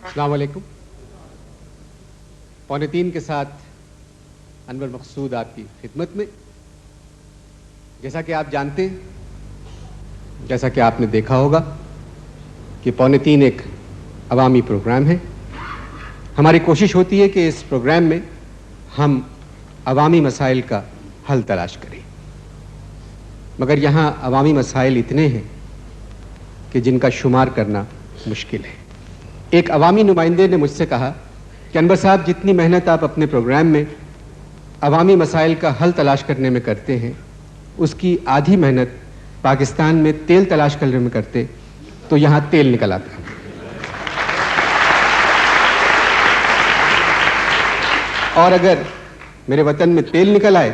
अस्सलाम वालेकुम। 2:45 के साथ अनवर मकसूद आपकी खिदमत में। जैसा कि आप जानते हैं, जैसा कि आपने देखा होगा कि 2:45 एक अवामी प्रोग्राम है। हमारी कोशिश होती है कि इस प्रोग्राम में हम अवामी मसाइल का हल तलाश करें, मगर यहाँ अवामी मसाइल इतने हैं कि जिनका शुमार करना मुश्किल है। एक अवामी नुमाइंदे ने मुझसे कहा कि अनवर साहब, जितनी मेहनत आप अपने प्रोग्राम में अवामी मसाइल का हल तलाश करने में करते हैं, उसकी आधी मेहनत पाकिस्तान में तेल तलाश करने में करते तो यहाँ तेल निकल आता। और अगर मेरे वतन में तेल निकल आए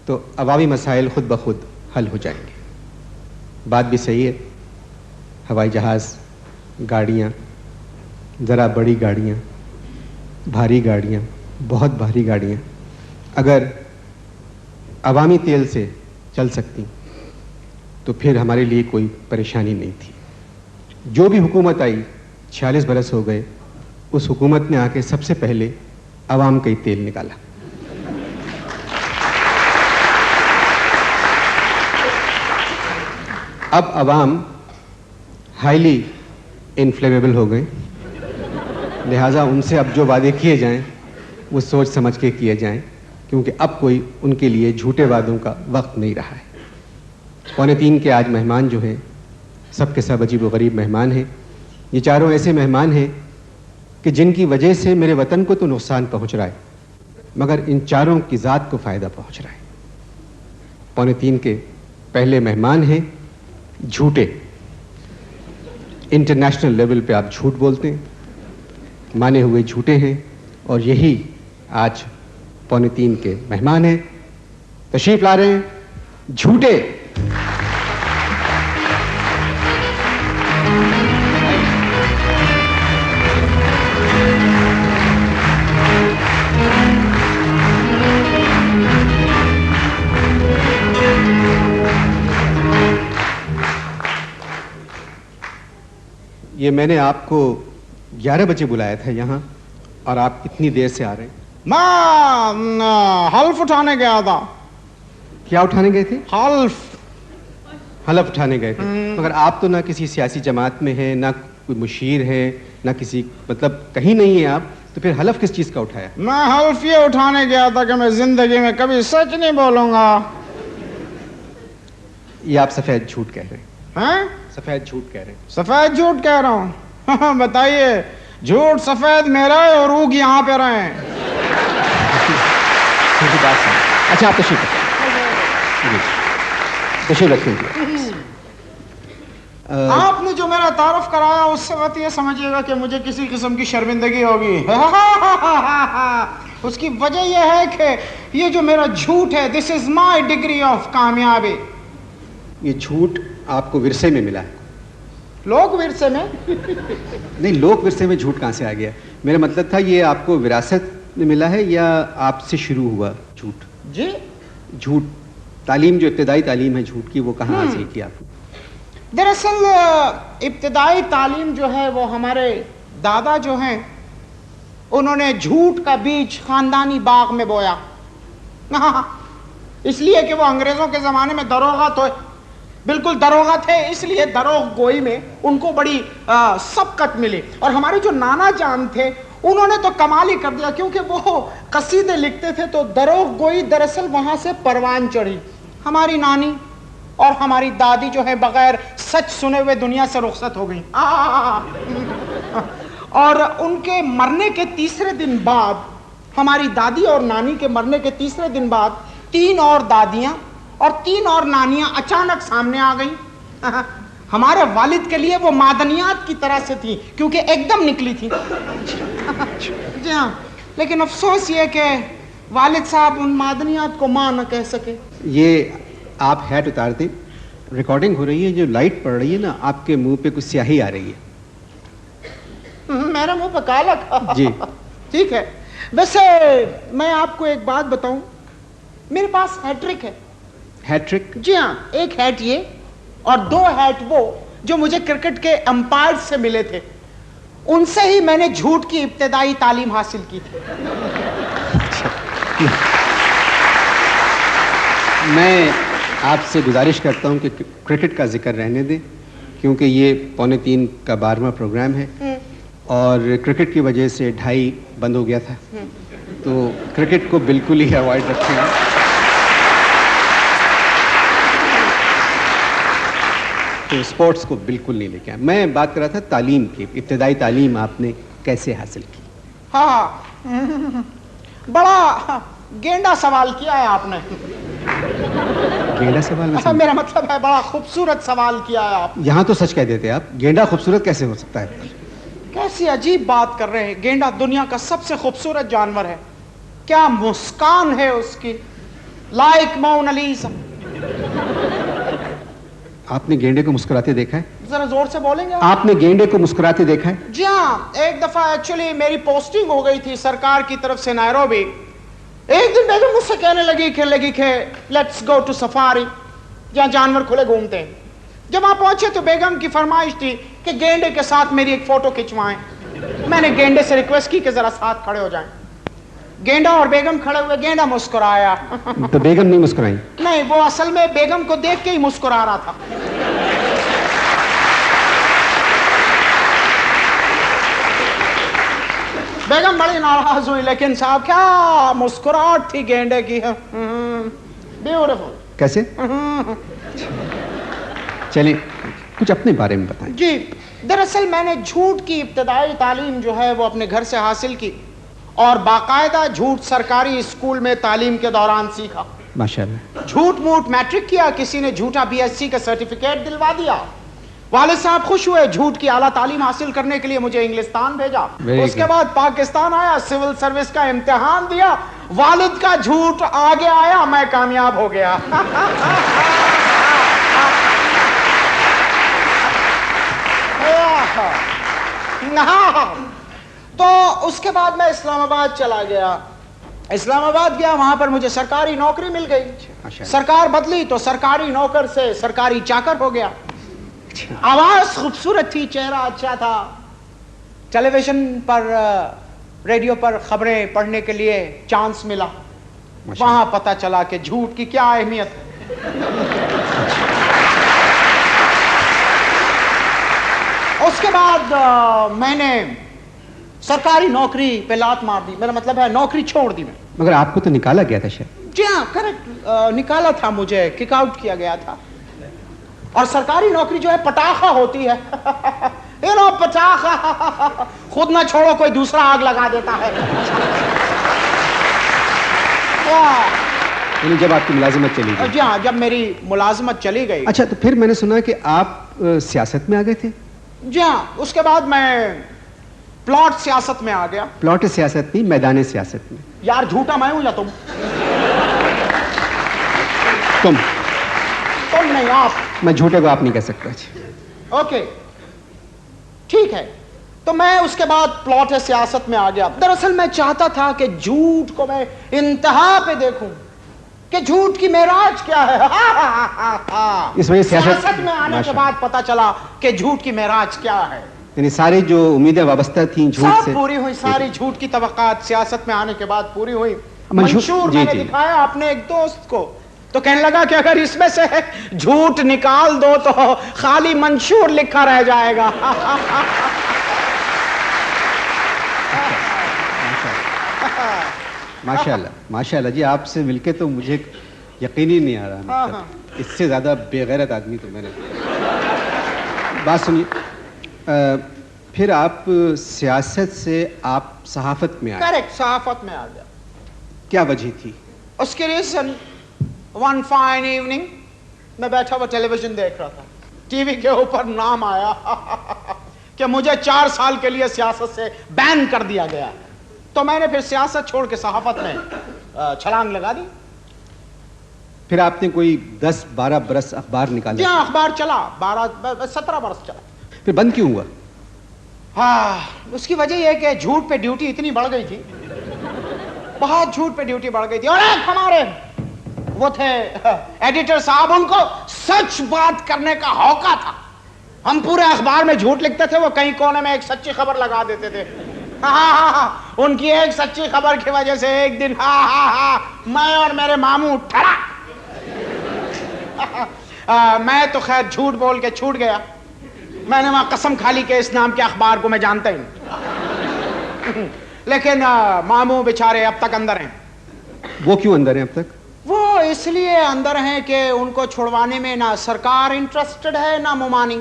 तो अवामी मसाइल खुद ब खुद हल हो जाएंगे। बात भी सही है। हवाई जहाज़, गाड़ियाँ, ज़रा बड़ी गाड़ियाँ, भारी गाड़ियाँ, बहुत भारी गाड़ियाँ अगर अवामी तेल से चल सकती तो फिर हमारे लिए कोई परेशानी नहीं थी। जो भी हुकूमत आई, 46 बरस हो गए, उस हुकूमत ने आके सबसे पहले अवाम का ही तेल निकाला। अब अवाम हाईली इनफ्लेमेबल हो गए, लिहाजा उनसे अब जो वादे किए जाएं वो सोच समझ के किए जाएं, क्योंकि अब कोई उनके लिए झूठे वादों का वक्त नहीं रहा है। 2:45 के आज मेहमान जो हैं, सब के सब अजीब व गरीब मेहमान हैं। ये चारों ऐसे मेहमान हैं कि जिनकी वजह से मेरे वतन को तो नुकसान पहुंच रहा है, मगर इन चारों की ज़ात को फ़ायदा पहुंच रहा है। 2:45 के पहले मेहमान हैं झूठे। इंटरनेशनल लेवल पे आप झूठ बोलते हैं, माने हुए झूठे हैं, और यही आज 2:45 के मेहमान हैं। तशरीफ ला रहे हैं झूठे। ये मैंने आपको 11 बजे बुलाया था यहाँ, और आप इतनी देर से आ रहे हैं। मैं हल्फ उठाने गया था। क्या उठाने गए थे? हल्फ उठाने गए थे। मगर आप तो ना किसी सियासी जमात में हैं, ना कोई मुशीर है, ना किसी, मतलब कहीं नहीं है आप, तो फिर हल्फ किस चीज का उठाया? मैं हल्फ ये उठाने गया था कि मैं जिंदगी में कभी सच नहीं बोलूंगा। ये आप सफेद झूठ कह रहे हैं? सफेद झूठ कह रहे हैं। सफेद झूठ कह रहा हूँ? बताइए, झूठ सफेद मेरा है और ऊग यहाँ पे रहे हैं। अच्छा, आप तशरीफ रखेंगे। आपने जो मेरा तारुफ कराया उससे बात ये समझिएगा कि मुझे किसी किस्म की शर्मिंदगी होगी। उसकी वजह यह है कि ये जो मेरा झूठ है, this is my degree of कामयाबी। ये झूठ आपको विरसे में मिला है। लोक विरसे में? नहीं, लोक विरसे में झूठ कहाँ से आ गया? मेरा मतलब था ये आपको विरासत में मिला है या आपसे शुरू हुआ झूठ? जी, झूठ तालीम, जो इब्तिदाई तालीम है झूठ की, वो कहाँ हासिल की आपने? दरअसल इब्तिदाई तालीम जो है वो हमारे दादा जो हैं उन्होंने झूठ का बीज खानदानी बाग में बोया। इसलिए कि वो अंग्रेजों के जमाने में दरोगा तो बिल्कुल दरोगा थे, इसलिए दरोग गोई में उनको बड़ी सबकत मिली। और हमारे जो नाना जान थे उन्होंने तो कमाल ही कर दिया, क्योंकि वो कसीदे लिखते थे तो दरोग गोई दरअसल वहां से परवान चढ़ी। हमारी नानी और हमारी दादी जो है बगैर सच सुने हुए दुनिया से रुखसत हो गई। और उनके मरने के तीसरे दिन बाद, हमारी दादी और नानी के मरने के तीसरे दिन बाद 3 और दादियां और 3 और नानियां अचानक सामने आ गई। हमारे वालिद के लिए वो मादनियात की तरह से थी, क्योंकि एकदम निकली थी। जी हाँ, लेकिन अफसोस ये कि वालिद साहब उन मादनियात को मां न कह सके। ये आप हैट उतार दें, रिकॉर्डिंग हो रही है, जो लाइट पड़ रही है ना, आपके मुंह पे कुछ स्याही आ रही है। मेरे मुंह पे काला जी। ठीक है। वैसे मैं आपको एक बात बताऊं, मेरे पास हैट्रिक है। हैट्रिक? जी हाँ, एक हैट ये और 2 हैट वो जो मुझे क्रिकेट के अंपायर से मिले थे। उनसे ही मैंने झूठ की इब्तिदाई तालीम हासिल की थी। मैं आपसे गुजारिश करता हूं कि क्रिकेट का जिक्र रहने दें, क्योंकि ये 2:45 का 12वां प्रोग्राम है और क्रिकेट की वजह से 2:30 बंद हो गया था, तो क्रिकेट को बिल्कुल ही अवॉइड रखेंगे। तो स्पोर्ट्स को बिल्कुल नहीं लेके आए। मैं बात कर रहा था तालीम की, इब्तिदाई तालीम आपने कैसे हासिल की? हाँ, बड़ा गेंडा सवाल किया है आपने। गेंडा सवाल में मेरा मतलब है बड़ा खूबसूरत सवाल किया है आप। यहाँ तो सच कह देते आप, गेंडा खूबसूरत कैसे हो सकता है? कैसी अजीब बात कर रहे हैं। गेंडा दुनिया का सबसे खूबसूरत जानवर है। क्या मुस्कान है उसकी, लाइक मोनालिसा। आपने गेंडे को मुस्कुराते देखा है? जरा जोर से बोलेंगे आप? आपने गेंडे को मुस्कुराते देखा है? जी हाँ, एक दफा एक्चुअली मेरी पोस्टिंग हो गई थी सरकार की तरफ से नायरोबी। एक दिन बेगम मुझसे कहने लगी कि लेट्स गो टू सफारी, जहाँ जानवर खुले घूमते हैं। जब वहां पहुंचे तो बेगम की फरमाइश थी कि गेंडे के साथ मेरी एक फोटो खिंचवाएं। मैंने गेंडे से रिक्वेस्ट की कि जरा साथ खड़े हो जाएं। गेंडा और बेगम खड़े हुए, गेंडा मुस्कुराया। तो बेगम नहीं मुस्कुराई? नहीं, वो असल में बेगम को देख के ही मुस्कुरा रहा था। बेगम बड़ी नाराज हुई, लेकिन साहब क्या मुस्कुराहट थी गेंडे की। ब्यूटीफुल। कैसे? चलिए कुछ अपने बारे में बताएं। जी, दरअसल मैंने झूठ की इब्तिदाई तालीम जो है वो अपने घर से हासिल की और बाकायदा झूठ सरकारी स्कूल में तालीम के दौरान सीखा। माशाल्लाह। झूठ मूठ मैट्रिक किया, किसी ने झूठा BSc का सर्टिफिकेट दिलवा दिया। वालिद साहब खुश हुए, झूठ की आला तालीम हासिल करने के लिए मुझे इंग्लिस्तान भेजा। उसके बाद पाकिस्तान आया, सिविल सर्विस का इम्तिहान दिया। वालिद का झूठ आगे आया, मैं कामयाब हो गया। तो उसके बाद मैं इस्लामाबाद चला गया। इस्लामाबाद गया, वहां पर मुझे सरकारी नौकरी मिल गई। सरकार बदली तो सरकारी नौकर से सरकारी चाकर हो गया। आवाज खूबसूरत थी, चेहरा अच्छा था। टेलीविजन पर, रेडियो पर खबरें पढ़ने के लिए चांस मिला। वहां पता चला कि झूठ की क्या अहमियत है। उसके बाद मैंने सरकारी नौकरी पे लात मार दी। मेरा मतलब है नौकरी छोड़ दी मैं। मगर आपको तो निकाला गया था शायद? जी हाँ, करेक्ट, निकाला था, मुझे किक आउट किया गया था। और सरकारी नौकरी जो है पटाखा होती है। यू नो, पटाखा, खुद ना छोड़ो कोई दूसरा आग लगा देता है। जब आपकी मुलाजिमत चली गई? जी हाँ, जब मेरी मुलाजिमत चली गई। अच्छा, तो फिर मैंने सुना कि आप सियासत में आ गए थे? जी हाँ, उसके बाद मैं प्लॉट सियासत में आ गया। प्लॉट सियासत नहीं, मैदान सियासत में। यार झूठा मैं हूं या तुम? तुम नहीं, आप। मैं झूठे को आप नहीं कह सकता। ओके, ठीक है। तो मैं उसके बाद प्लॉट सियासत में आ गया। दरअसल मैं चाहता था कि झूठ को मैं इंतहा पे देखूं कि झूठ की मेराज क्या है। इस वजह सियासत में आने के बाद पता चला कि झूठ की मेराज क्या है। यानी सारी जो उम्मीदें वाबस्ता थी झूठ से पूरी हुई। सारी झूठ की तवक्कात सियासत में आने के बाद पूरी हुई। मंशूर मैंने दिखाया अपने एक दोस्त को, तो कहने लगा कि अगर इसमें से झूठ निकाल दो तो खाली मंशूर लिखा रह जाएगा। माशाल्लाह, माशाल्लाह जी, आपसे मिलके तो मुझे यकीन ही नहीं आ रहा हाँ, मतलब, हाँ। इससे ज्यादा बेगैरत आदमी तो मैंने। बात सुनिए, फिर आप सियासत से आप सहाफत में आए। करेक्ट, सहाफत में आ गया। क्या वजह थी? उसके रीजन, वन फाइन इवनिंग मैं बैठा हुआ टेलीविजन देख रहा था, टीवी के ऊपर नाम आया कि मुझे 4 साल के लिए सियासत से बैन कर दिया गया। तो मैंने फिर सियासत छोड़ के सहाफत में छलांग लगा दी। फिर आपने कोई 10-12 बरस अखबार निकाला? जी हाँ, अखबार चला, 17 बरस चला। फिर बंद क्यों हुआ? हाँ, उसकी वजह यह कि झूठ पे ड्यूटी इतनी बढ़ गई थी, बहुत झूठ पे ड्यूटी बढ़ गई थी। और एक हमारे वो थे एडिटर साहब, उनको सच बात करने का हौका था। हम पूरे अखबार में झूठ लिखते थे, वो कहीं कोने में एक सच्ची खबर लगा देते थे। हाँ, उनकी एक सच्ची खबर की वजह से एक दिन मैं और मेरे मामू ठड़ा। मैं तो खैर झूठ बोल के छूट गया। मैंने वहां कसम खा ली कि इस नाम के अखबार को मैं जानता ही नहीं। लेकिन मामू बेचारे अब तक अंदर हैं। वो क्यों अंदर हैं अब तक? वो इसलिए अंदर हैं कि उनको छुड़वाने में ना सरकार इंटरेस्टेड है ना मुमानी।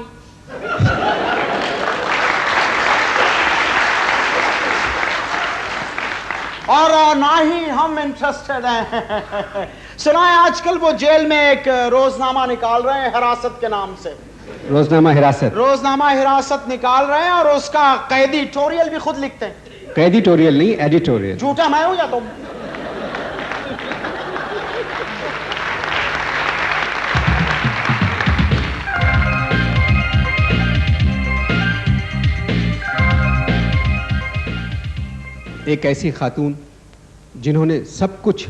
और ना ही हम इंटरेस्टेड हैं। सुना है आजकल वो जेल में एक रोजनामा निकाल रहे हैं हिरासत के नाम से। रोजनामा हिरासत? रोजनामा हिरासत निकाल रहे हैं और उसका कैदी टोरियल भी खुद लिखते हैं। कैदी टोरियल नहीं, एडिटोरियल। झूठा मैं हूं या तुम? एक ऐसी खातून जिन्होंने सब कुछ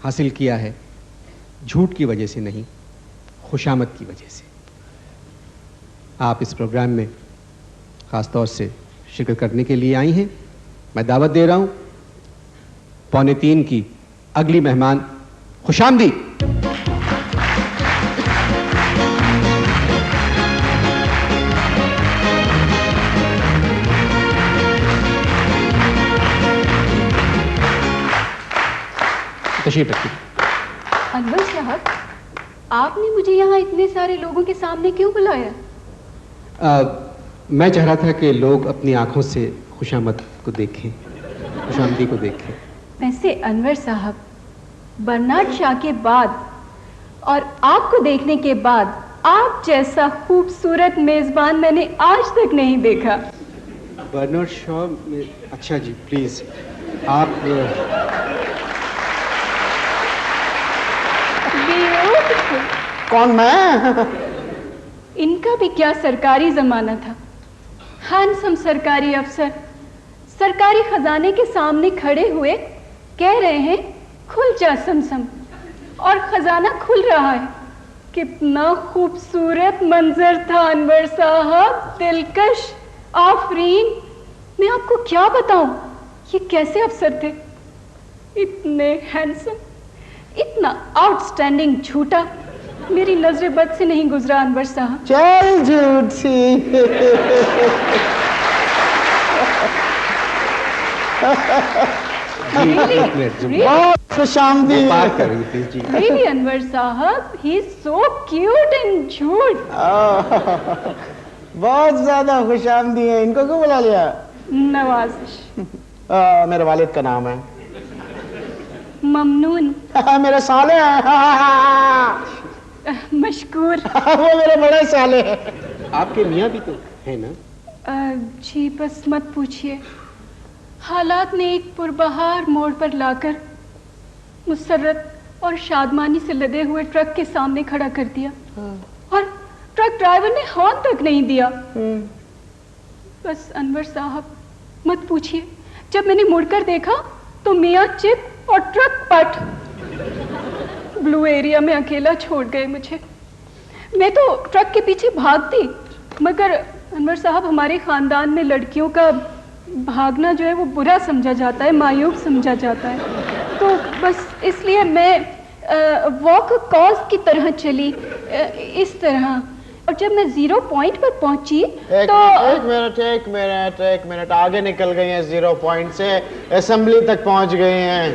हासिल किया है झूठ की वजह से नहीं, खुशामद की वजह से। आप इस प्रोग्राम में ख़ास तौर से शिरकत करने के लिए आई हैं। मैं दावत दे रहा हूं 2:45 की अगली मेहमान खुशामदी। तशरीफ रखिए। अनवर साहब, आपने मुझे यहाँ इतने सारे लोगों के सामने क्यों बुलाया? मैं चाह रहा था कि लोग अपनी आंखों से खुशामद को देखें, खुशामदी को देखें। वैसे अनवर साहब, बर्नार्ड शॉ के बाद और आपको देखने के बाद आप जैसा खूबसूरत मेजबान मैंने आज तक नहीं देखा। बर्नार्ड शॉ में? अच्छा जी, प्लीज आप। कौन? मैं? इनका भी क्या सरकारी जमाना था। हैंडसम सरकारी अफसर सरकारी खजाने के सामने खड़े हुए कह रहे हैं खुल जा समसम, और खजाना खुल रहा है। कितना खूबसूरत मंजर था अनवर साहब, दिलकश, आफरीन। मैं आपको क्या बताऊं, ये कैसे अफसर थे, इतने हैंडसम, इतना आउटस्टैंडिंग झूठा। मेरी नजर बद से नहीं गुजरा अनवर साहब। चल झूठी। बहुत खुशामदी। Really अनवर साहब, he is so cute and झूठ। बहुत ज्यादा खुशामदी है। इनको क्यों बुला लिया? नवाजिश। मेरे वालिद का नाम है ममनून। मेरे साले हैं। मशकूर। वो मेरे बड़े साले हैं। आपके मियाँ भी तो है ना? जी बस मत पूछिए। हालात ने एक पुरबहार मोड़ पर लाकर मुसर्रत और शादमानी से लदे हुए ट्रक के सामने खड़ा कर दिया, और ट्रक ड्राइवर ने हॉर्न तक नहीं दिया। बस अनवर साहब मत पूछिए, जब मैंने मुड़कर देखा तो मियाँ चिप और ट्रक पट ब्लू एरिया में अकेला छोड़ गए मुझे। मैं तो ट्रक के पीछे भागती, मगर अनवर साहब हमारे खानदान में लड़कियों का भागना जो है वो बुरा समझा जाता है, मायूब समझा जाता है। तो बस इसलिए मैं वॉक कॉज की तरह चली, इस तरह। और जब मैं 0 पॉइंट पर पहुंची तो एक मिनट आगे निकल गई हैं 0 पॉइंट से, असेंबली तक पहुंच गई हैं।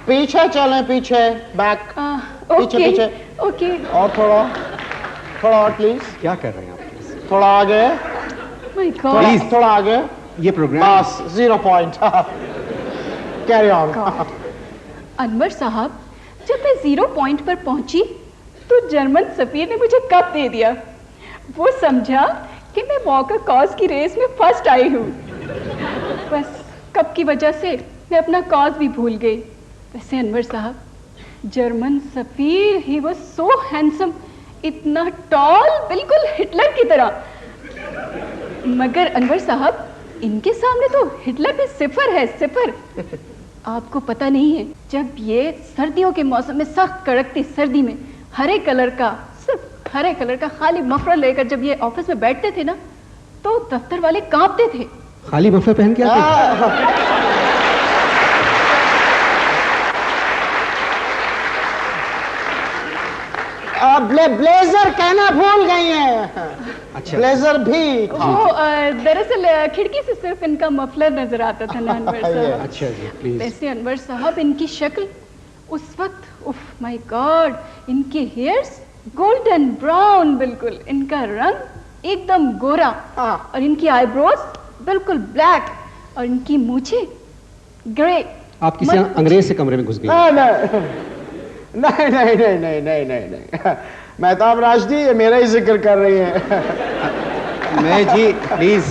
पीछे चलें, पीछे, बैक, पीछे ओके पीछे, ओके। और थोड़ा थोड़ा और प्लीज, क्या कर रहे हैं आप प्लीज? थोड़ा आगे, माय गॉड। थोड़ा थोड़ा आगे, ये प्रोग्राम बस 0 पॉइंट। Carry on. अनवर साहब, जब मैं 0 पॉइंट पर पहुंची तो जर्मन सफीर ने मुझे कप दे दिया। वो समझा कि मैं वॉकर कॉज की रेस में फर्स्ट आई हूँ। बस कप की वजह से मैं अपना कॉज भी भूल गई। वैसे अनवर साहब, जर्मन सफीर ही वाज सो हैंडसम, इतना टॉल, बिल्कुल हिटलर की तरह। मगर अनवर साहब, इनके सामने तो हिटलर भी सिफर है, सिफर। आपको पता नहीं है, जब ये सर्दियों के मौसम में सख्त कड़कती सर्दी में हरे कलर का, सिर्फ हरे कलर का खाली मफलर लेकर जब ये ऑफिस में बैठते थे ना, तो दफ्तर वाले कांपते थे। खाली मफलर पहन के आते? ब्लेजर कहना भूल गई हैं। अच्छा, ब्लेजर भी था। वो दरअसल खिड़की से सिर्फ इनका मफलर नजर आता था ना अनवर साहब। अच्छा जी, प्लीज। वैसे अनवर साहब, इनकी शक्ल उस वक्त, उफ माय गॉड, इनके हेयर्स गोल्डन ब्राउन, बिल्कुल इनका रंग एकदम गोरा, और इनकी आईब्रोज बिल्कुल ब्लैक, और इनकी मूछें ग्रे। आप किसी अंग्रेज से कमरे में घुस गए? नहीं नहीं नहीं नहीं नहीं नहीं नहीं, मेहताब राशदी ये मेरा ही जिक्र कर रही है। मैं जी, प्लीज।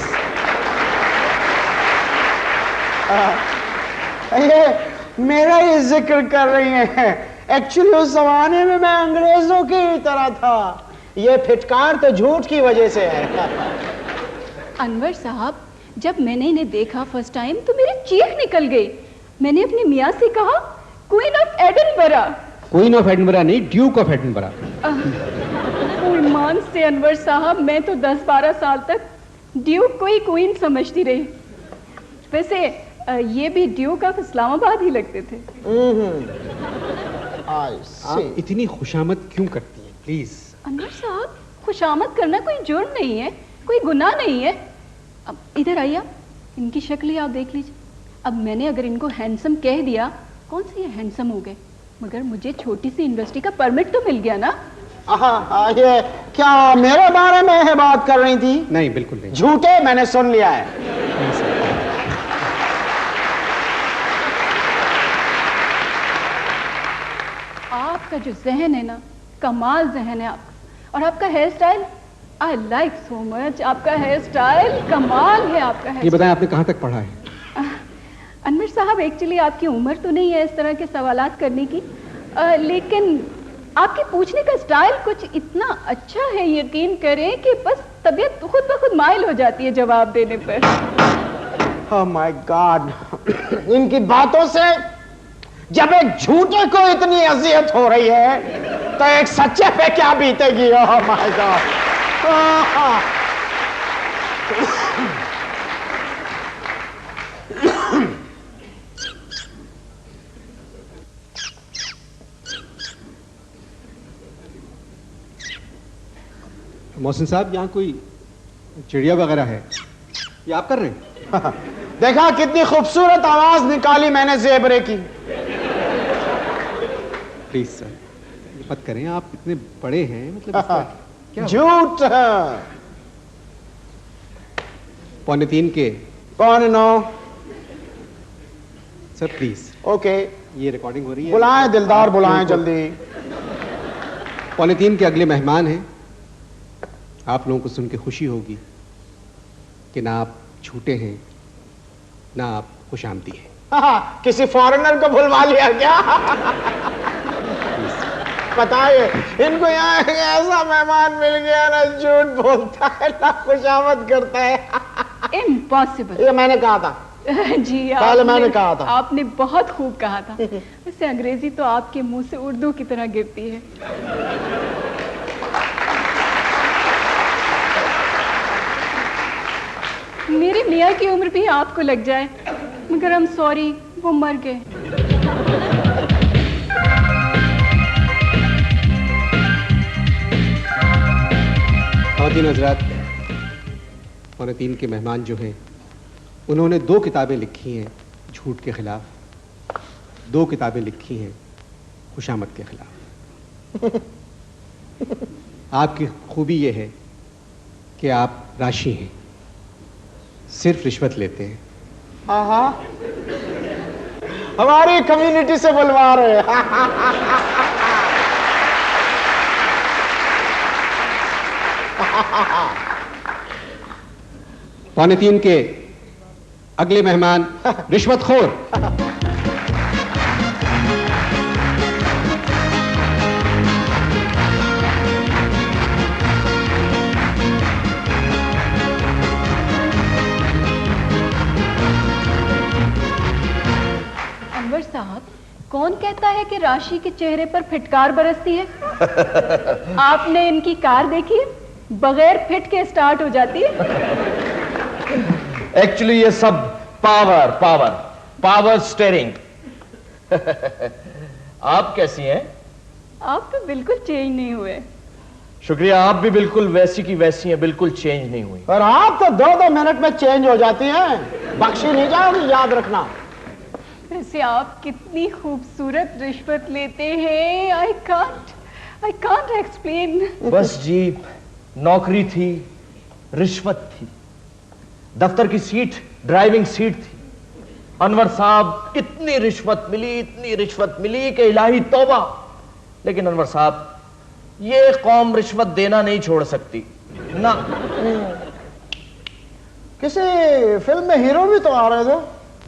ये मेरा ही जिक्र कर रही है। एक्चुअली उस जमाने में मैं अंग्रेजों की तरह था। ये फिटकार तो झूठ की वजह से है। अनवर साहब, जब मैंने इन्हें देखा फर्स्ट टाइम तो मेरी चीख निकल गई। मैंने अपने मियाँ से कहा, queen of Edinburgh. Queen of Edinburgh नहीं, ड्यूक ऑफ एडिनबरा। ईमान से अनवर साहब, मैं तो 10-12 साल तक ड्यूक को ही क्वीन समझती रही। वैसे ये भी ड्यूक ऑफ इस्लामाबाद ही लगते थे। आप इतनी खुशामद क्यों करती हैं, प्लीज? अनवर साहब, खुशामद करना कोई जुर्म नहीं है, कोई गुनाह नहीं है। अब इधर आइए आप, इनकी शक्ल ही आप देख लीजिए। अब मैंने अगर इनको हैंडसम कह दिया, कौन से ये हैंडसम हो गए, मगर मुझे छोटी सी इंडस्ट्री का परमिट तो मिल गया ना। ये क्या मेरे बारे में है बात कर रही थी? नहीं, बिल्कुल नहीं। झूठे, मैंने सुन लिया है। आपका जो जहन है ना, कमाल जहन है आपका, और आपका hairstyle I like so much. आपका हेयर स्टाइल कमाल है, आपका हेयर। ये बताएं, आपने कहाँ तक पढ़ा है? अनवर साहब, एक्चुअली आपकी उम्र तो नहीं है इस तरह के सवालात करने की, लेकिन आपके पूछने का स्टाइल कुछ इतना अच्छा है, यकीन करें कि बस तबीयत खुद ब खुद माइल हो जाती है जवाब देने पर। ओह माय गॉड, इनकी बातों से जब एक झूठे को इतनी अजियत हो रही है तो एक सच्चे पे क्या बीतेगी। Oh my god. मोहसिन साहब, यहाँ कोई चिड़िया वगैरह है? ये आप कर रहे हैं? देखा कितनी खूबसूरत आवाज निकाली मैंने ज़ेबरे की। प्लीज सर, ये मत करें, आप इतने बड़े हैं, मतलब क्या? झूठ। 2:45 के। 9:15। Sir please. ओके, ये रिकॉर्डिंग हो रही है। बुलाएं दिलदार, बुलाएं जल्दी। 2:45 के अगले मेहमान हैं। आप लोगों को सुन के खुशी होगी कि ना आप झूठे हैं, ना आप खुशामदी हैं। किसी फॉरेनर को भुलवा लिया क्या? बताइए, इनको यहाँ ऐसा मेहमान मिल गया ना झूठ बोलता है ना खुशामद करता है। इम्पॉसिबल। ये मैंने कहा था। जी, पहले मैंने कहा था। आपने बहुत खूब कहा था। वैसे अंग्रेजी तो आपके मुंह से उर्दू की तरह गिरती है। मेरे मियाँ की उम्र भी आपको लग जाए, मगर I'm सॉरी, वो मर गए। ख़वातीन हज़रात, 2:45 के मेहमान जो हैं, उन्होंने 2 किताबें लिखी हैं झूठ के खिलाफ। 2 किताबें लिखी हैं खुशामद के खिलाफ। आपकी खूबी यह है कि आप राशि हैं, सिर्फ रिश्वत लेते हैं। आहा, हमारी कम्युनिटी से बुलवा रहे हैं। पौने 3 के अगले मेहमान रिश्वतखोर। अनवर साहब, कौन कहता है कि राशि के चेहरे पर फिटकार बरसती है? आपने इनकी कार देखी है? बगैर फिट के स्टार्ट हो जाती है। एक्चुअली ये सब पावर स्टीयरिंग। आप कैसी हैं? आप तो बिल्कुल चेंज नहीं हुए। शुक्रिया, आप भी बिल्कुल वैसी की वैसी हैं, बिल्कुल चेंज नहीं हुई। और आप तो 2-2 मिनट में चेंज हो जाती हैं, बख्शी नहीं जाओगी, याद रखना। वैसे आप कितनी खूबसूरत रिश्वत लेते हैं। I can't explain. बस जी, नौकरी थी, रिश्वत थी, दफ्तर की सीट ड्राइविंग सीट थी। अनवर साहब, इतनी रिश्वत मिली कि इलाही तौबा। लेकिन अनवर साहब, ये कौम रिश्वत देना नहीं छोड़ सकती ना। किसी फिल्म में हीरो भी तो आ रहे थे।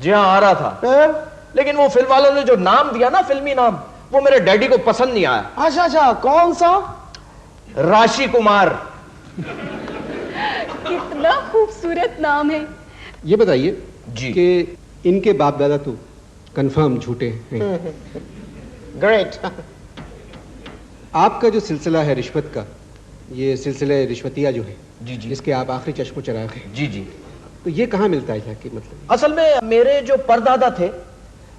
जी हाँ, आ रहा था। फिर? लेकिन वो फिल्म वालों ने जो नाम दिया ना, फिल्मी नाम, वो मेरे डैडी को पसंद नहीं आया। अच्छा, कौन सा? राशि कुमार। कितना खूबसूरत नाम है। ये बताइए जी कि इनके बाप दादा तो कंफर्म झूठे हैं। ग्रेट। आपका जो सिलसिला है रिश्वत का, ये सिलसिला रिश्वतिया जो है, जी जी जिसके आप आखिरी चश्मो चराग हैं, जी जी। तो ये कहाँ मिलता है कि मतलब? असल में मेरे जो परदादा थे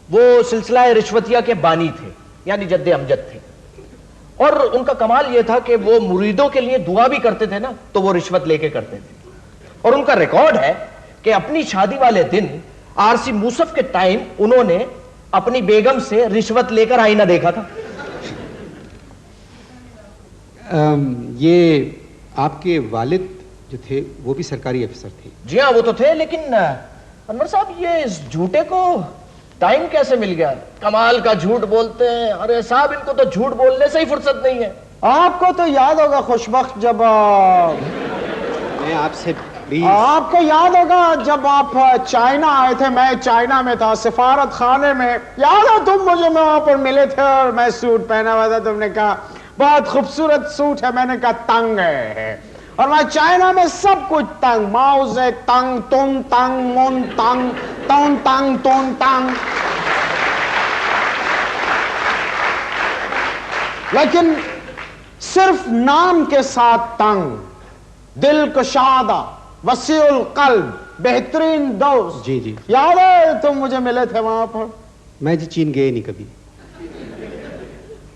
वो सिलसिला रिश्वतिया के बानी थे, यानी जद्दे अमजद थे। और उनका कमाल ये था कि वो मुरीदों के लिए दुआ भी करते थे ना, तो वो रिश्वत लेके करते थे। और उनका रिकॉर्ड है कि अपनी शादी वाले दिन आरसी मूसफ के टाइम उन्होंने अपनी बेगम से रिश्वत लेकर आईना देखा था। ये आपके वालिद जो थे वो भी सरकारी अफसर थे? जी हाँ, वो तो थे, लेकिन अनवर साहब, ये इस झूठे को टाइम कैसे मिल गया? कमाल का झूठ बोलते हैं। अरे साहब, इनको तो झूठ बोलने से ही फुर्सत नहीं है। आपको तो याद होगा खुशबख्त, जब मैं आपसे प्लीज, आपको याद होगा जब आप चाइना आए थे, मैं चाइना में था, सिफारत खाने में। याद है तुम मुझे वहां पर मिले थे और मैं सूट पहना हुआ था। तुमने कहा बहुत खूबसूरत सूट है, मैंने कहा तंग है। और मैं चाइना में सब कुछ तंग, माओ से तंग, तुम तंग, मुन तंग, तोन तंग, तोन तंग। लेकिन सिर्फ नाम के साथ तंग, दिल कुशादा, वसीउल कल्ब, बेहतरीन दोस्त। जी जी, याद है तुम मुझे मिले थे वहां पर? मैं जी चीन गए नहीं कभी।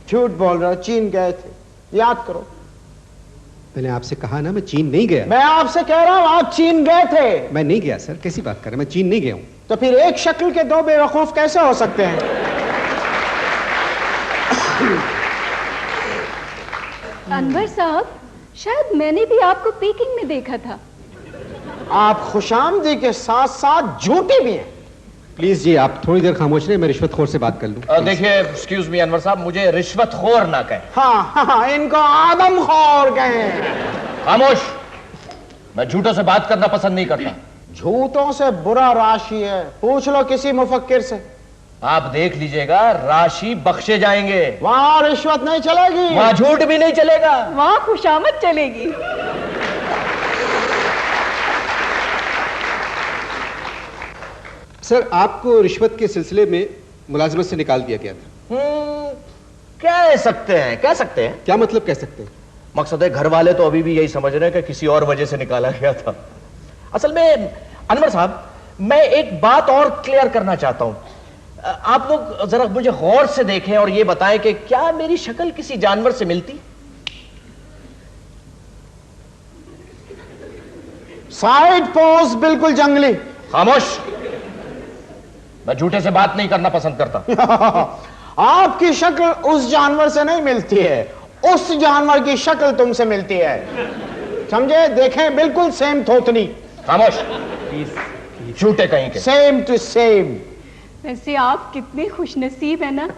झूठ बोल रहे हो, चीन गए थे, याद करो। मैंने आपसे कहा ना, मैं चीन नहीं गया। मैं आपसे कह रहा हूं आप चीन गए थे। मैं नहीं गया सर, कैसी बात कर रहे हैं? मैं चीन नहीं गया हूं। तो फिर एक शक्ल के 2 बेवकूफ कैसे हो सकते हैं? अनवर साहब, शायद मैंने भी आपको पीकिंग में देखा था। आप खुशामदी के साथ साथ झूठी भी हैं। प्लीज जी, आप थोड़ी देर खामोश रहे, मैं रिश्वतखोर से बात कर लूं। देखिए, एक्सक्यूज मी अनवर साहब, मुझे रिश्वतखोर ना कहें। हाँ, इनको आदमखोर कहें। खामोश। मैं झूठों से बात करना पसंद नहीं करता। झूठों से बुरा राशि है, पूछ लो किसी मुफक्किर से। आप देख लीजिएगा, राशि बख्शे जाएंगे। वहां रिश्वत नहीं चलेगी, वहां झूठ भी नहीं चलेगा, वहां खुशामद चलेगी। सर, आपको रिश्वत के सिलसिले में मुलाजमत से निकाल दिया गया था। कह सकते हैं। क्या मतलब कह सकते हैं? मकसद है, घर वाले तो अभी भी यही समझ रहे हैं कि किसी और वजह से निकाला गया था। असल में अनवर साहब, मैं एक बात और क्लियर करना चाहता हूं। आप लोग जरा मुझे गौर से देखें और ये बताएं कि क्या मेरी शक्ल किसी जानवर से मिलती? साइड पोज बिल्कुल जंगली। खामोश। मैं झूठे से बात नहीं करना पसंद करता। आपकी शक्ल उस जानवर से नहीं मिलती है, उस जानवर की शक्ल तुमसे मिलती है, समझे? देखें, बिल्कुल सेम थोतनी। खामोश, झूठे कहीं के। Same to same. वैसे आप कितने खुशनसीब है ना,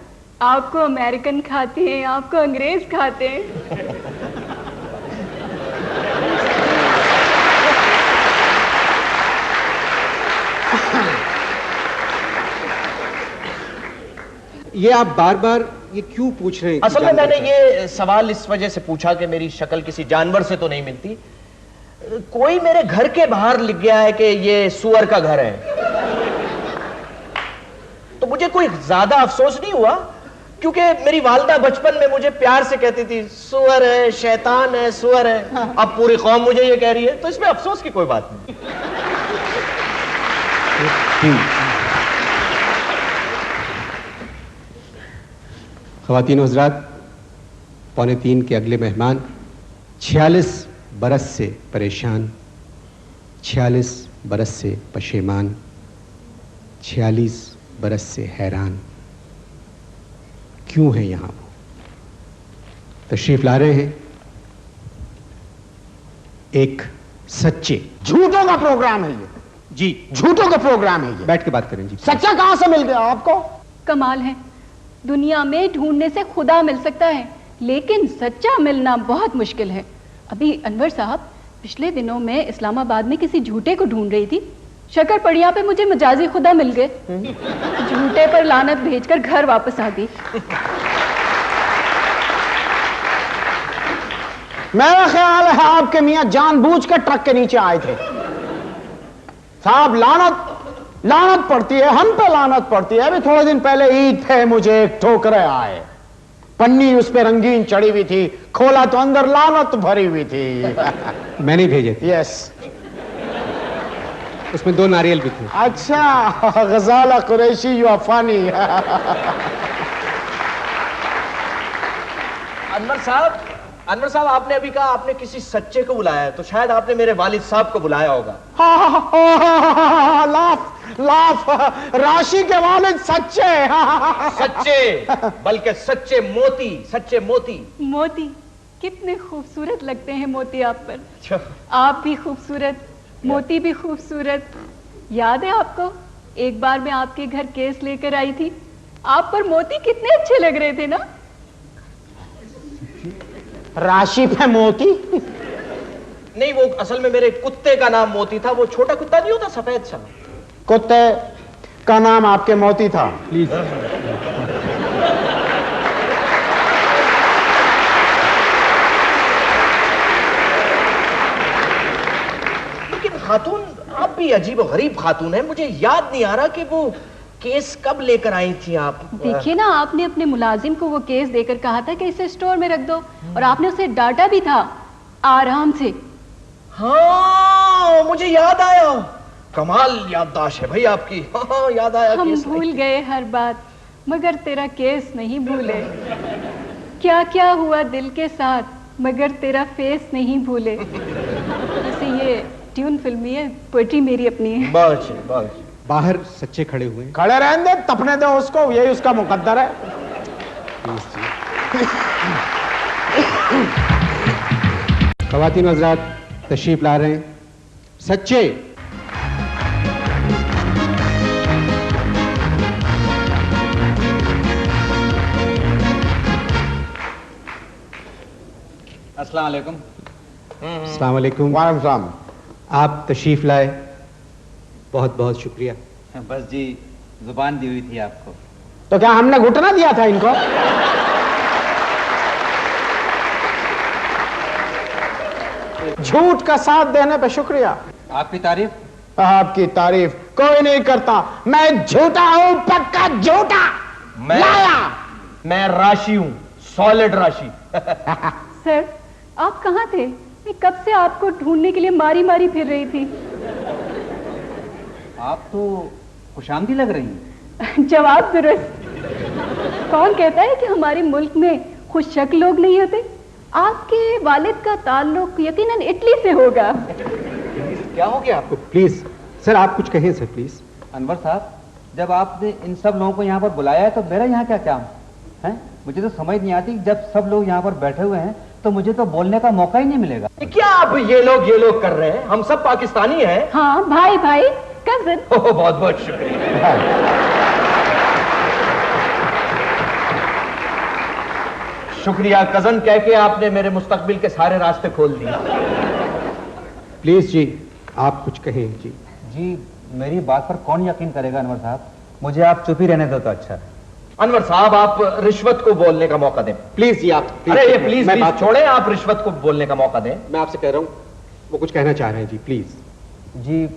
आपको अमेरिकन खाते हैं, आपको अंग्रेज खाते हैं। ये आप बार बार ये क्यों पूछ रहे हैं? असल में मैंने ये सवाल इस वजह से पूछा कि मेरी शक्ल किसी जानवर से तो नहीं मिलती। कोई मेरे घर के बाहर लिख गया है कि ये सुअर का घर है, तो मुझे कोई ज्यादा अफसोस नहीं हुआ, क्योंकि मेरी वालदा बचपन में मुझे प्यार से कहती थी सुअर है, शैतान है, सुअर है। अब पूरी कौम मुझे ये कह रही है, तो इसमें अफसोस की कोई बात नहीं। ख़वातीन हज़रात, 2:45 के अगले मेहमान 46 बरस से परेशान, 46 बरस से पशेमान, 46 बरस से हैरान। क्यों है यहां वो? तशरीफ ला रहे हैं एक सच्चे। झूठों का प्रोग्राम है ये जी, झूठों का प्रोग्राम है ये। बैठ के बात करें जी। सच्चा कहां से मिल गया आपको? कमाल है, दुनिया में ढूंढने से खुदा मिल सकता है, लेकिन सच्चा मिलना बहुत मुश्किल है। अभी अनवर साहब पिछले दिनों में इस्लामाबाद में किसी झूठे को ढूंढ रही थी, शक्करपड़िया पे मुझे मजाजी खुदा मिल गए, झूठे पर लानत भेजकर घर वापस आ गई। मेरा ख्याल है आपके मियां जानबूझकर ट्रक के नीचे आए थे। साहब, लानत पड़ती है, हम पे लानत पड़ती है। अभी थोड़े दिन पहले ईद थे, मुझे एक ठोकरे आए, पन्नी उस पे रंगीन चढ़ी हुई थी, खोला तो अंदर लानत भरी हुई थी। मैंने भेजे थे। यस, उसमें 2 नारियल भी थे। अच्छा, Ghazala Qureshi, you are funny. Anwar साहब, आपने अभी कहा आपने किसी सच्चे को बुलाया है, तो शायद आपने मेरे वालिद साहब को बुलाया होगा। लाफ, राशि के वालिद सच्चे। सच्चे, बल्कि सच्चे मोती। मोती, कितने खूबसूरत लगते हैं मोती आप पर। आप भी खूबसूरत, मोती भी खूबसूरत। याद है आपको, एक बार मैं आपके घर केस लेकर आई थी, आप पर मोती कितने अच्छे लग रहे थे ना। राशि पे मोती? नहीं, वो असल में मेरे कुत्ते का नाम मोती था। वो छोटा कुत्ता नहीं होता, सफेद सा। कुत्ते का नाम आपके मोती था? प्लीज। लेकिन खातून, आप भी अजीब और गरीब खातून है। मुझे याद नहीं आ रहा कि वो केस कब लेकर आई थी आप। देखिए ना, आपने अपने मुलाजिम को वो केस देकर कहा था कि इसे स्टोर में रख दो, और आपने उसे डांटा भी था आराम से। हाँ, मुझे याद आया। कमाल याददाश्त है भाई आपकी। हाँ, याद आया। हम भूल गए हर बात, मगर तेरा केस नहीं भूले। क्या क्या हुआ दिल के साथ, मगर तेरा फेस नहीं भूले। वैसे ये ट्यून फिल्मी है, पोएट्री मेरी अपनी है। बहुत। बाहर सच्चे खड़े हुए हैं। खड़े रहने दे, तपने दो उसको, यही उसका मुकद्दर है। ख़वातीन हज़रात, तशरीफ ला रहे हैं सच्चे। अस्सलाम वालेकुम। अस्सलाम वालेकुम। वालेकुम सलाम। आप तशरीफ लाए, बहुत बहुत शुक्रिया। बस जी, जुबान दी हुई थी आपको। तो क्या हमने घुटना दिया था इनको? झूठ का साथ देने पे शुक्रिया। आपकी तारीफ? आपकी तारीफ कोई नहीं करता। मैं झूठा हूं, पक्का झूठा। मैं राशि हूं, सॉलिड राशि। सर, आप कहाँ थे? मैं कब से आपको ढूंढने के लिए मारी मारी फिर रही थी। आप तो खुशामदी लग रही हैं। जवाब दुरुस्त। कौन कहता है कि हमारे मुल्क में खुशशक्ल लोग नहीं होते? आपके वालिद का ताल्लुक यकीनन इटली से होगा। क्या हो गया आपको? प्लीज सर, आप कुछ कहें सर, प्लीज। अनवर साहब, जब आपने इन सब लोगों को यहाँ पर बुलाया है तो मेरा यहाँ क्या काम है? मुझे तो समझ नहीं आती, जब सब लोग यहाँ पर बैठे हुए हैं तो मुझे तो बोलने का मौका ही नहीं मिलेगा। क्या आप ये लोग कर रहे हैं? हम सब पाकिस्तानी हैं। हाँ भाई भाई, कजिन। बहुत बहुत शुक्रिया। शुक्रिया कजन कह के आपने मेरे मुस्तकबिल के सारे रास्ते खोल दिए। प्लीज जी, आप कुछ कहें जी। जी, मेरी बात पर कौन यकीन करेगा अनवर साहब? मुझे आप चुप ही रहने दो तो अच्छा है। अनवर साहब, आप रिश्वत को बोलने का मौका दें प्लीज जी। आप अरे ये प्लीज छोड़ें, आप रिश्वत को बोलने का मौका दें। मैं आपसे कह रहा हूँ, वो कुछ कहना चाह रहे हैं जी, प्लीज। जी,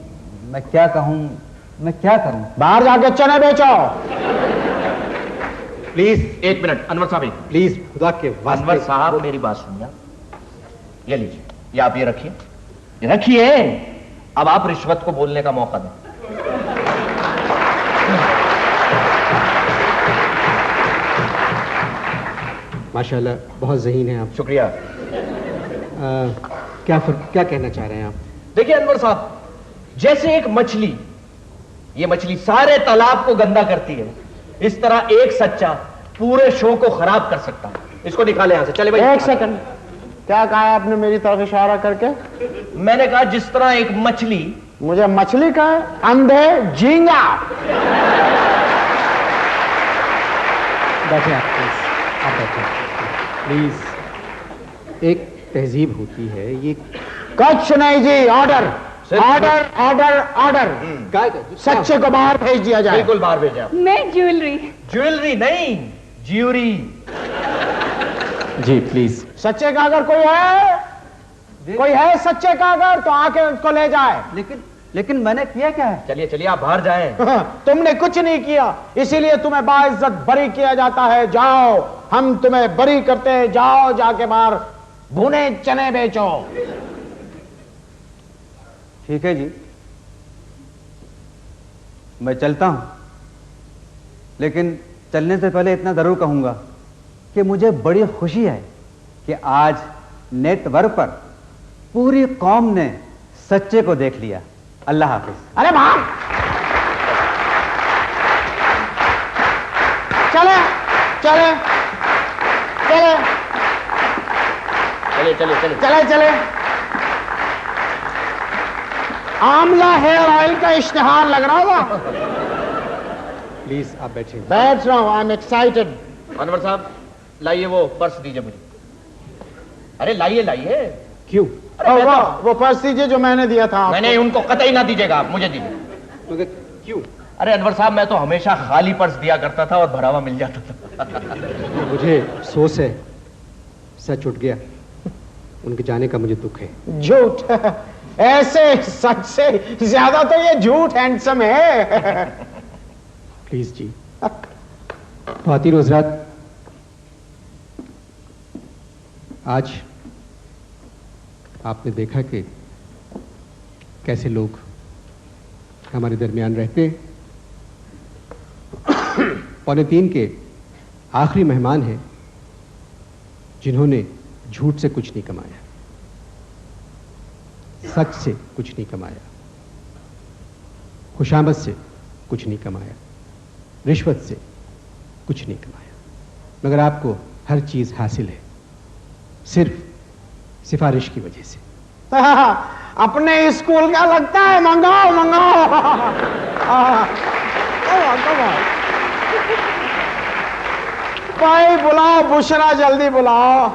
मैं क्या कहूँ, मैं क्या करूँ? बाहर जाके चने बेचो। प्लीज एक मिनट अनवर साहब, प्लीज, खुदा के वास्ते। अनवर साहब मेरी बात सुनिए। ये लीजिए, ये आप ये रखिए, ये रखिए। अब आप रिश्वत को बोलने का मौका दें। माशाल्लाह, बहुत ज़हीन हैं आप। शुक्रिया। क्या कहना चाह रहे हैं आप? देखिए अनवर साहब, जैसे एक मछली, ये मछली सारे तालाब को गंदा करती है, इस तरह एक सच्चा पूरे शो को खराब कर सकता है। इसको निकाले यहां से। चले भाई। एक सेकंड, क्या कहा आपने मेरी तरफ इशारा करके? मैंने कहा जिस तरह एक मछली। मुझे मछली का अंधे झींगा। बैठे आप प्लीज, आप बैठे प्लीज। एक तहजीब होती है ये। कुछ नहीं जी, ऑर्डर ऑर्डर ऑर्डर ऑर्डर। सच्चे को बाहर भेज दिया जाए। बिल्कुल बाहर भेजा। मैं ज्वेलरी। ज्वेलरी नहीं, ज्यूरी। जी प्लीज। सच्चे का अगर कोई है सच्चे का अगर, तो आके उसको ले जाए। लेकिन मैंने किया क्या है? चलिए चलिए, आप बाहर जाएं। तुमने कुछ नहीं किया, इसीलिए तुम्हें बाइज्जत बरी किया जाता है। जाओ, हम तुम्हें बरी करते हैं। जाओ, जाके बाहर भुने चने बेचो। ठीक है जी, मैं चलता हूं, लेकिन चलने से पहले इतना जरूर कहूंगा कि मुझे बड़ी खुशी है कि आज नेटवर्क पर पूरी कौम ने सच्चे को देख लिया। अल्लाह हाफिज। अरे भाग, चले चले चले चलिए चलिए चलिए चले चले। आमला हेयर ऑयल का इश्तिहार लग रहा होगा। प्लीज आप बैठे। बैठ रहा हूं, आई एम एक्साइटेड। अनवर साहब, लाइए वो पर्स दीजिए मुझे। अरे लाइए लाइए। क्यों? वो पर्स दीजिए जो मैंने दिया था। मैंने उनको कतई ना दीजिएगा, आप मुझे दीजिए। मगर क्यों? अरे अनवर साहब, मैं तो हमेशा खाली पर्स दिया करता था और भरा हुआ मिल जाता था। मुझे अफसोस है, सच उठ गया। उनके जाने का मुझे दुख है। झूठ? ऐसे सच से ज्यादा तो ये झूठ हैंडसम है। प्लीज जी। ख्वातीन हज़रात, आज आपने देखा कि कैसे लोग हमारे दरमियान रहते हैं। 2:45 के आखिरी मेहमान हैं जिन्होंने झूठ से कुछ नहीं कमाया, सच से कुछ नहीं कमाया, खुशामद से कुछ नहीं कमाया, रिश्वत से कुछ नहीं कमाया, मगर आपको हर चीज हासिल है सिर्फ सिफारिश की वजह से। अपने स्कूल का लगता है। मंगाओ मंगाओ। भाई बुलाओ, बुशरा जल्दी बुलाओ।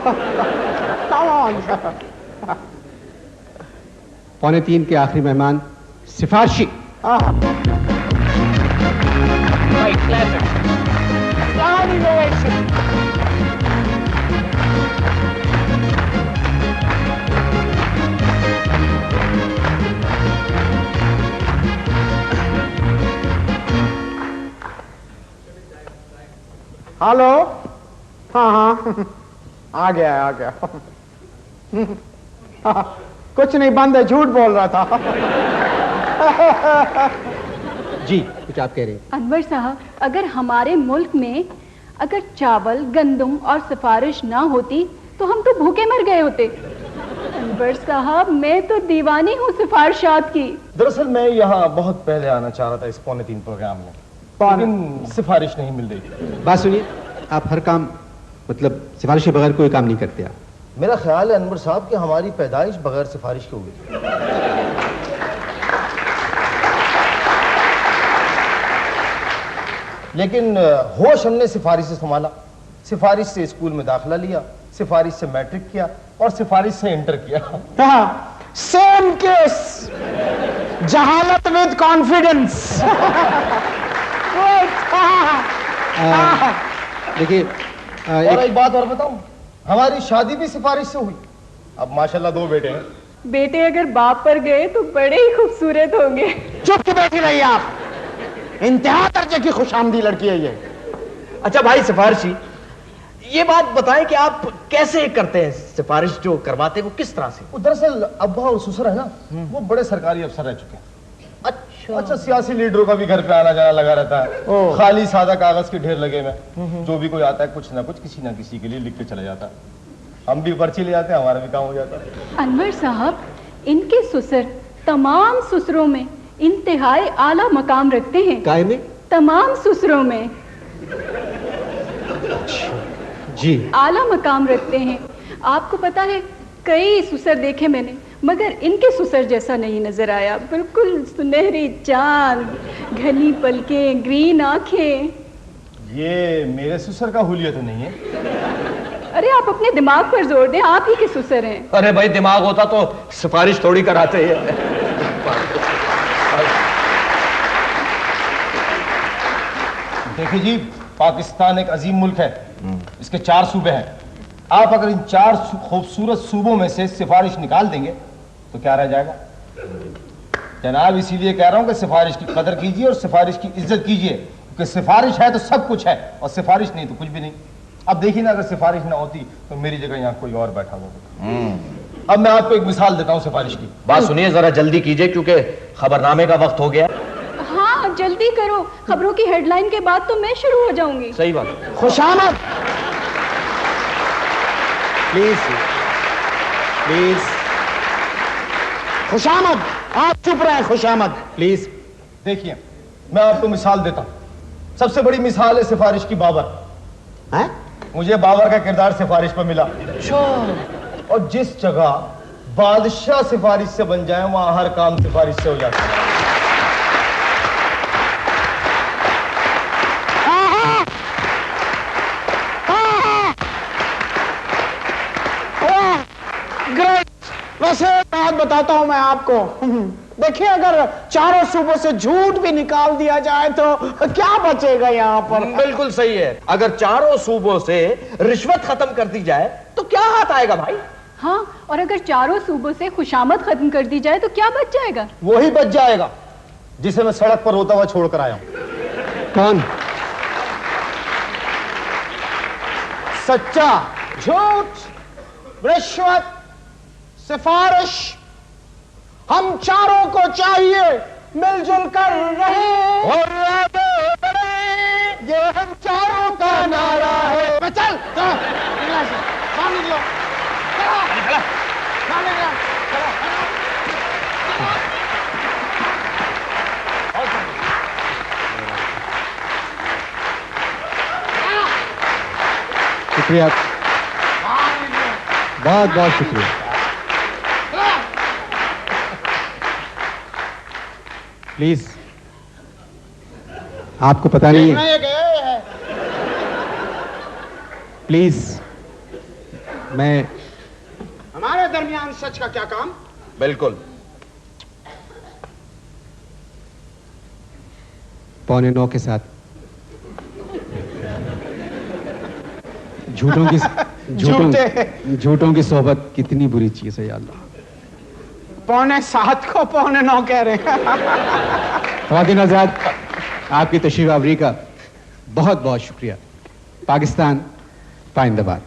2:45 के आखिरी मेहमान सिफारशी। हेलो। हाँ हाँ, आ गया आ गया। कुछ नहीं, बंद है, झूठ बोल रहा था। जी कुछ आप कह रहे हैं? अनवर साहब, अगर हमारे मुल्क में अगर चावल, गंदम और सिफारिश ना होती तो हम तो भूखे मर गए होते। अनवर साहब, मैं तो दीवानी हूँ सिफारिशात की। दरअसल मैं यहाँ बहुत पहले आना चाह रहा था इस 2:45 प्रोग्राम में, लेकिन सिफारिश नहीं मिल रही। बात सुनिए, आप हर काम मतलब सिफारिश के बगैर कोई काम नहीं करते आप। मेरा ख्याल है अनवर साहब कि हमारी पैदाइश बगैर सिफारिश के हुई। लेकिन होश हमने सिफारिश से संभाला, सिफारिश से स्कूल में दाखिला लिया, सिफारिश से मैट्रिक किया और सिफारिश से इंटर किया। सेम केस, जहालत विद कॉन्फिडेंस। देखिए और एक बात और बताऊं, हमारी शादी भी सिफारिश से हुई। अब माशाल्लाह 2 बेटे हैं। बेटे अगर बाप पर गए तो बड़े ही खूबसूरत होंगे। चुप के बैठी रहिए आप, इंतहा दर्जे की खुशामदी लड़की है ये। अच्छा भाई सिफारिशी, ये बात बताएं कि आप कैसे करते हैं सिफारिश जो करवाते हैं वो किस तरह से? दरअसल अब्बा और ससुर है ना, वो बड़े सरकारी अफसर रह चुके हैं। अच्छा सियासी लीडरों का भी घर पे आना जाना लगा रहता है। खाली सादा कागज के ढेर लगे में जो भी कोई आता है कुछ ना कुछ किसी ना किसी के लिए लिख के चला जाता है। हम भी पर्ची ले जाते हैं, हमारा भी काम हो जाता है। अनवर साहब, इनके ससुर तमाम ससुरों में इंतहाई आला मकाम रखते हैं। काय में? तमाम ससुरों में जी आला मकाम रखते हैं। आपको पता है, कई ससुर देखे मैंने, मगर इनके ससुर जैसा नहीं नजर आया। बिल्कुल सुनहरी चांद, घनी पलकें, ग्रीन आंखें। ये मेरे ससुर का हुलिया तो नहीं है। अरे आप अपने दिमाग पर जोर दें, आप ही के ससुर हैं। अरे भाई दिमाग होता तो सिफारिश थोड़ी कराते हैं। देखिए जी, पाकिस्तान एक अजीम मुल्क है, इसके 4 सूबे हैं। आप अगर इन 4 खूबसूरत सूबों में से सिफारिश निकाल देंगे तो क्या रह जाएगा? जनाब इसीलिए कह रहा हूं कि सिफारिश की कदर कीजिए और सिफारिश की इज्जत कीजिए, क्योंकि सिफारिश है तो सब कुछ है और सिफारिश नहीं तो कुछ भी नहीं। अब देखिए ना, अगर सिफारिश ना होती तो मेरी जगह यहाँ कोई और बैठा होगा। अब मैं आपको एक मिसाल देता हूँ सिफारिश की। बात सुनिए, जरा जल्दी कीजिए क्योंकि खबरनामे का वक्त हो गया। हाँ जल्दी करो, खबरों की हेडलाइन के बाद तो मैं शुरू हो जाऊंगी। सही बात। खुशामद, प्लीज प्लीज खुशामद, आप चुप रहे। खुशामद प्लीज। देखिए मैं आपको मिसाल देता हूँ। सबसे बड़ी मिसाल है सिफारिश की बाबर। हैं? मुझे बाबर का किरदार सिफारिश पर मिला। और जिस जगह बादशाह सिफारिश से बन जाए वहां हर काम सिफारिश से हो जाता है। ग्रेट। वैसे बात बताता हूं मैं आपको। देखिए, अगर चारों सूबों से झूठ भी निकाल दिया जाए तो क्या बचेगा यहाँ पर? बिल्कुल सही है। अगर चारों सूबों से रिश्वत खत्म कर दी जाए तो क्या हाथ आएगा भाई? हाँ, और अगर चारों सूबों से खुशामद खत्म कर दी जाए तो क्या बच जाएगा? वही बच जाएगा जिसे मैं सड़क पर रोता हुआ छोड़कर आया हूं। कौन? सच्चा झूठ, रिश्वत, सिफारिश, हम चारों को चाहिए मिलजुल कर रहे और आगे बढ़े, ये हम चारों का नारा है। चल बाहर निकलो, शुक्रिया, बहुत बहुत शुक्रिया। प्लीज, आपको पता नहीं है। प्लीज, मैं हमारे दरमियान सच का क्या काम? बिल्कुल। 8:45 के साथ झूठों की सोहबत कितनी बुरी चीज है या अल्लाह। 7:45 को 8:45 कह रहे हैं। ख्वातीन हज़रात, आपकी तशरीफ आवरी का बहुत बहुत शुक्रिया। पाकिस्तान पाइंदाबाद।